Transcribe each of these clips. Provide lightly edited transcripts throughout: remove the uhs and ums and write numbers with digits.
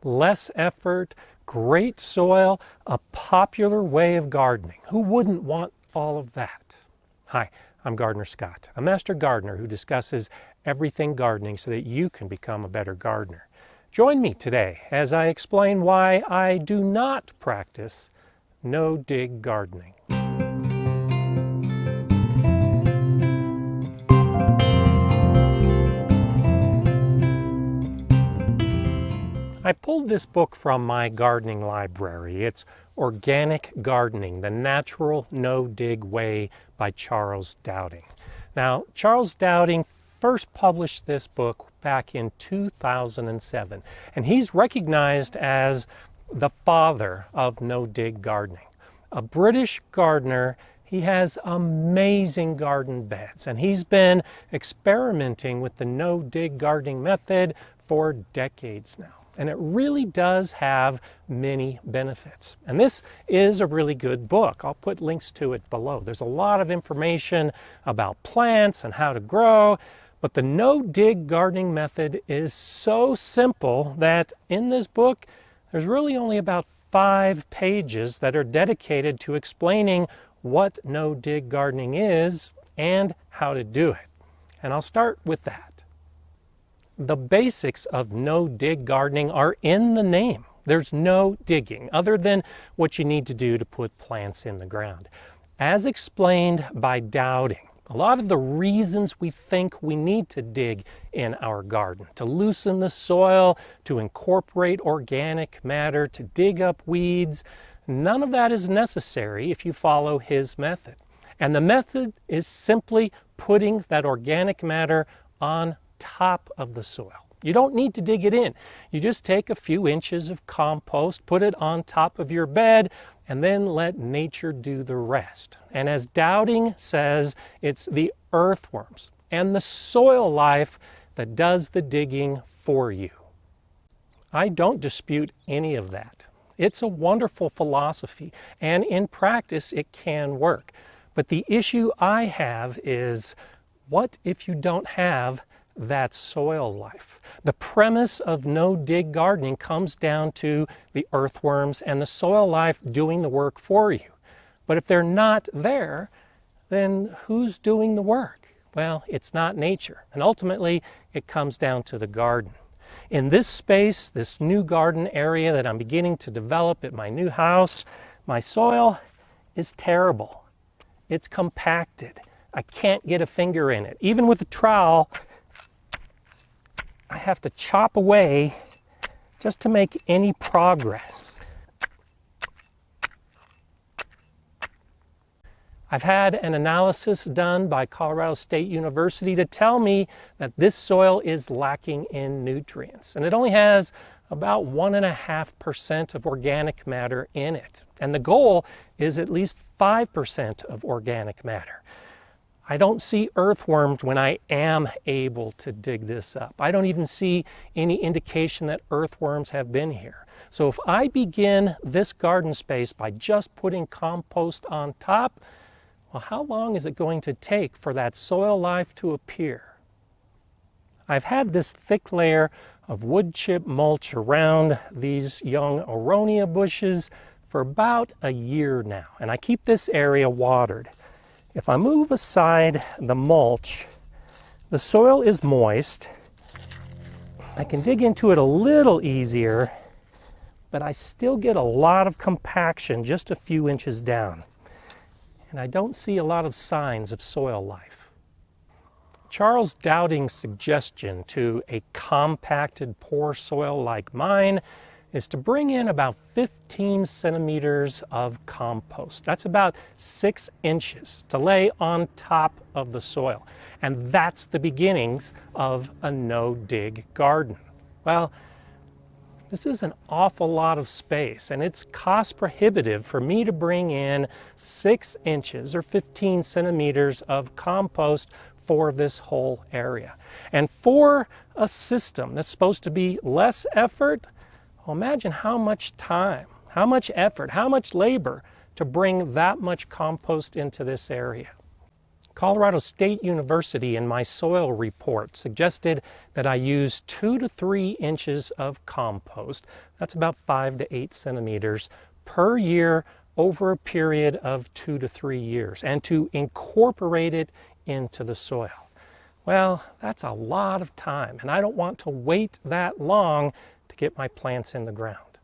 less effort, great soil, a popular way of gardening. Who wouldn't want all of that? Hi, I'm Gardener Scott, a master gardener who discusses everything gardening so that you can become a better gardener. Join me today as I explain why I do not practice no-dig gardening. I pulled this book from my gardening library. It's Organic Gardening, The Natural No-Dig Way by Charles Dowding. Now, Charles Dowding first published this book back in 2007, and he's recognized as the father of no-dig gardening. A British gardener, he has amazing garden beds, and he's been experimenting with the no-dig gardening method for decades now. And it really does have many benefits. And this is a really good book. I'll put links to it below. There's a lot of information about plants and how to grow, but the no-dig gardening method is so simple that in this book, there's really only about 5 pages that are dedicated to explaining what no-dig gardening is and how to do it. And I'll start with that. The basics of no-dig gardening are in the name. There's no digging other than what you need to do to put plants in the ground. As explained by Dowding, a lot of the reasons we think we need to dig in our garden, to loosen the soil, to incorporate organic matter, to dig up weeds, none of that is necessary if you follow his method. And the method is simply putting that organic matter on top of the soil. You don't need to dig it in. You just take a few inches of compost, put it on top of your bed, and then let nature do the rest. And as Dowding says, it's the earthworms and the soil life that does the digging for you. I don't dispute any of that. It's a wonderful philosophy, and in practice it can work. But the issue I have is, what if you don't have that soil life? The premise of no-dig gardening comes down to the earthworms and the soil life doing the work for you. But if they're not there, then who's doing the work? Well, it's not nature. And ultimately, it comes down to the garden. In this space, this new garden area that I'm beginning to develop at my new house, my soil is terrible. It's compacted. I can't get a finger in it. Even with a trowel, I have to chop away just to make any progress. I've had an analysis done by Colorado State University to tell me that this soil is lacking in nutrients, and it only has about 1.5% of organic matter in it. And the goal is at least 5% of organic matter. I don't see earthworms when I am able to dig this up. I don't even see any indication that earthworms have been here. So if I begin this garden space by just putting compost on top, well, how long is it going to take for that soil life to appear? I've had this thick layer of wood chip mulch around these young aronia bushes for about a year now, and I keep this area watered. If I move aside the mulch, the soil is moist. I can dig into it a little easier, but I still get a lot of compaction just a few inches down. And I don't see a lot of signs of soil life. Charles Dowding's suggestion to a compacted, poor soil like mine is to bring in about 15 centimeters of compost. That's about 6 inches to lay on top of the soil. And that's the beginnings of a no-dig garden. Well, this is an awful lot of space, and it's cost prohibitive for me to bring in 6 inches or 15 centimeters of compost for this whole area. And for a system that's supposed to be less effort, well, imagine how much time, how much effort, how much labor to bring that much compost into this area. Colorado State University in my soil report suggested that I use 2 to 3 inches of compost, that's about 5 to 8 centimeters, per year over a period of 2 to 3 years, and to incorporate it into the soil. Well, that's a lot of time, and I don't want to wait that long to get my plants in the ground.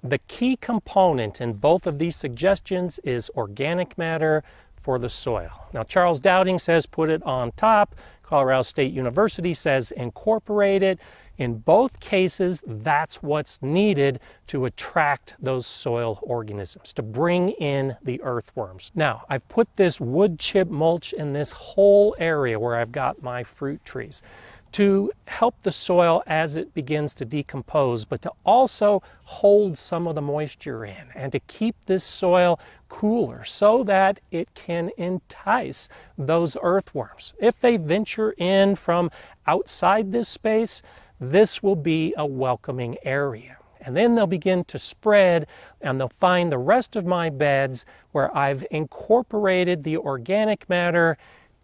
The key component in both of these suggestions is organic matter for the soil. Now, Charles Dowding says put it on top. Colorado State University says incorporate it. In both cases, that's what's needed to attract those soil organisms, to bring in the earthworms. Now, I've put this wood chip mulch in this whole area where I've got my fruit trees to help the soil as it begins to decompose, but to also hold some of the moisture in and to keep this soil cooler so that it can entice those earthworms. If they venture in from outside this space, this will be a welcoming area. And then they'll begin to spread, and they'll find the rest of my beds where I've incorporated the organic matter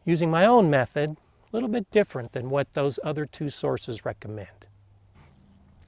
using my own method, a little bit different than what those other two sources recommend.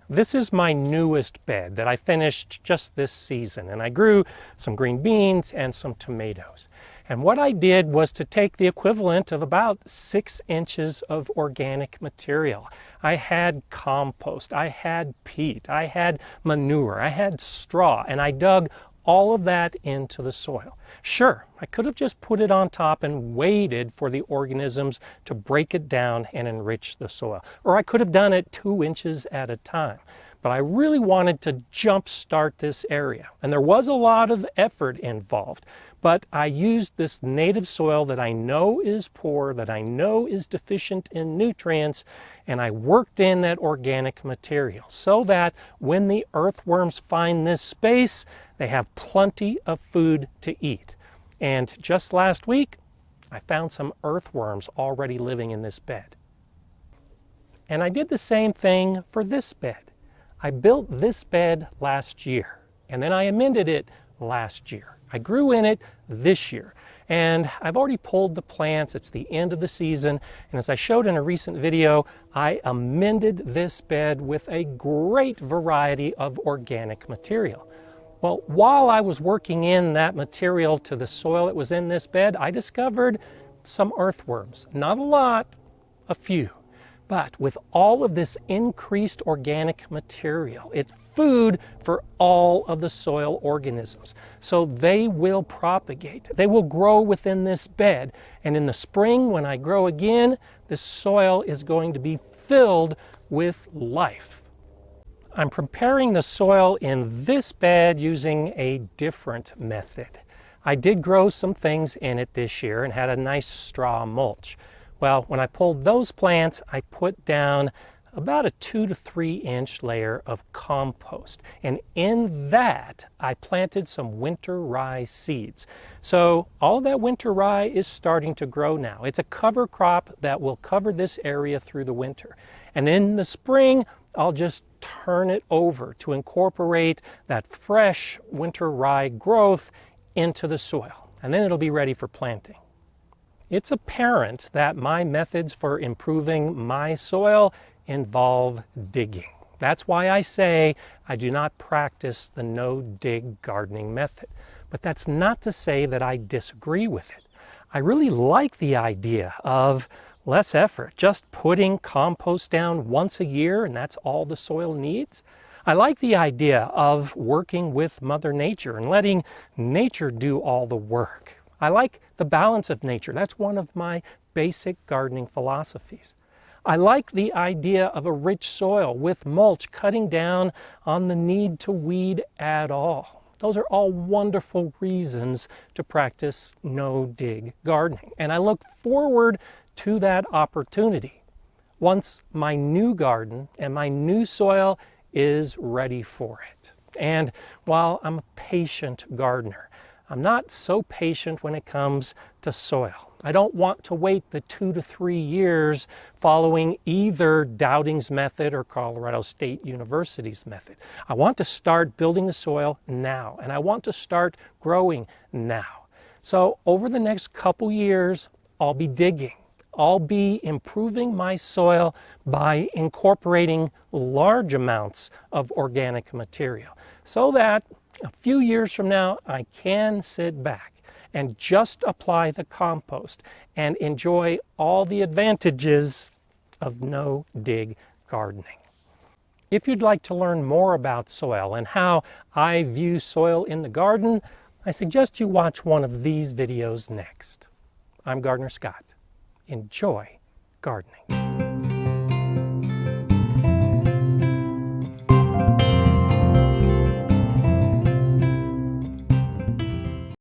This is my newest bed that I finished just this season, and I grew some green beans and some tomatoes. And what I did was to take the equivalent of about 6 inches of organic material. I had compost, I had peat, I had manure, I had straw, and I dug all of that into the soil. Sure, I could have just put it on top and waited for the organisms to break it down and enrich the soil. Or I could have done it 2 inches at a time. But I really wanted to jumpstart this area. And there was a lot of effort involved. But I used this native soil that I know is poor, that I know is deficient in nutrients, and I worked in that organic material so that when the earthworms find this space, they have plenty of food to eat. And just last week, I found some earthworms already living in this bed. And I did the same thing for this bed. I built this bed last year, and then I amended it last year. I grew in it this year, and I've already pulled the plants. It's the end of the season, and as I showed in a recent video, I amended this bed with a great variety of organic material. Well, while I was working in that material to the soil that was in this bed, I discovered some earthworms. Not a lot, a few. But with all of this increased organic material, it's food for all of the soil organisms. So they will propagate. They will grow within this bed. And in the spring, when I grow again, the soil is going to be filled with life. I'm preparing the soil in this bed using a different method. I did grow some things in it this year and had a nice straw mulch. Well, when I pulled those plants, I put down about a 2 to 3 inch layer of compost. And in that, I planted some winter rye seeds. So all that winter rye is starting to grow now. It's a cover crop that will cover this area through the winter. And in the spring, I'll just turn it over to incorporate that fresh winter rye growth into the soil. And then it'll be ready for planting. It's apparent that my methods for improving my soil involve digging. That's why I say I do not practice the no-dig gardening method. But that's not to say that I disagree with it. I really like the idea of less effort, just putting compost down once a year and that's all the soil needs. I like the idea of working with Mother Nature and letting nature do all the work. I like the balance of nature. That's one of my basic gardening philosophies. I like the idea of a rich soil with mulch cutting down on the need to weed at all. Those are all wonderful reasons to practice no-dig gardening. And I look forward to that opportunity once my new garden and my new soil is ready for it. And while I'm a patient gardener, I'm not so patient when it comes to soil. I don't want to wait the 2 to 3 years following either Dowding's method or Colorado State University's method. I want to start building the soil now, and I want to start growing now. So over the next couple years, I'll be digging. I'll be improving my soil by incorporating large amounts of organic material so that a few years from now I can sit back and just apply the compost and enjoy all the advantages of no-dig gardening. If you'd like to learn more about soil and how I view soil in the garden, I suggest you watch one of these videos next. I'm Gardener Scott. Enjoy gardening.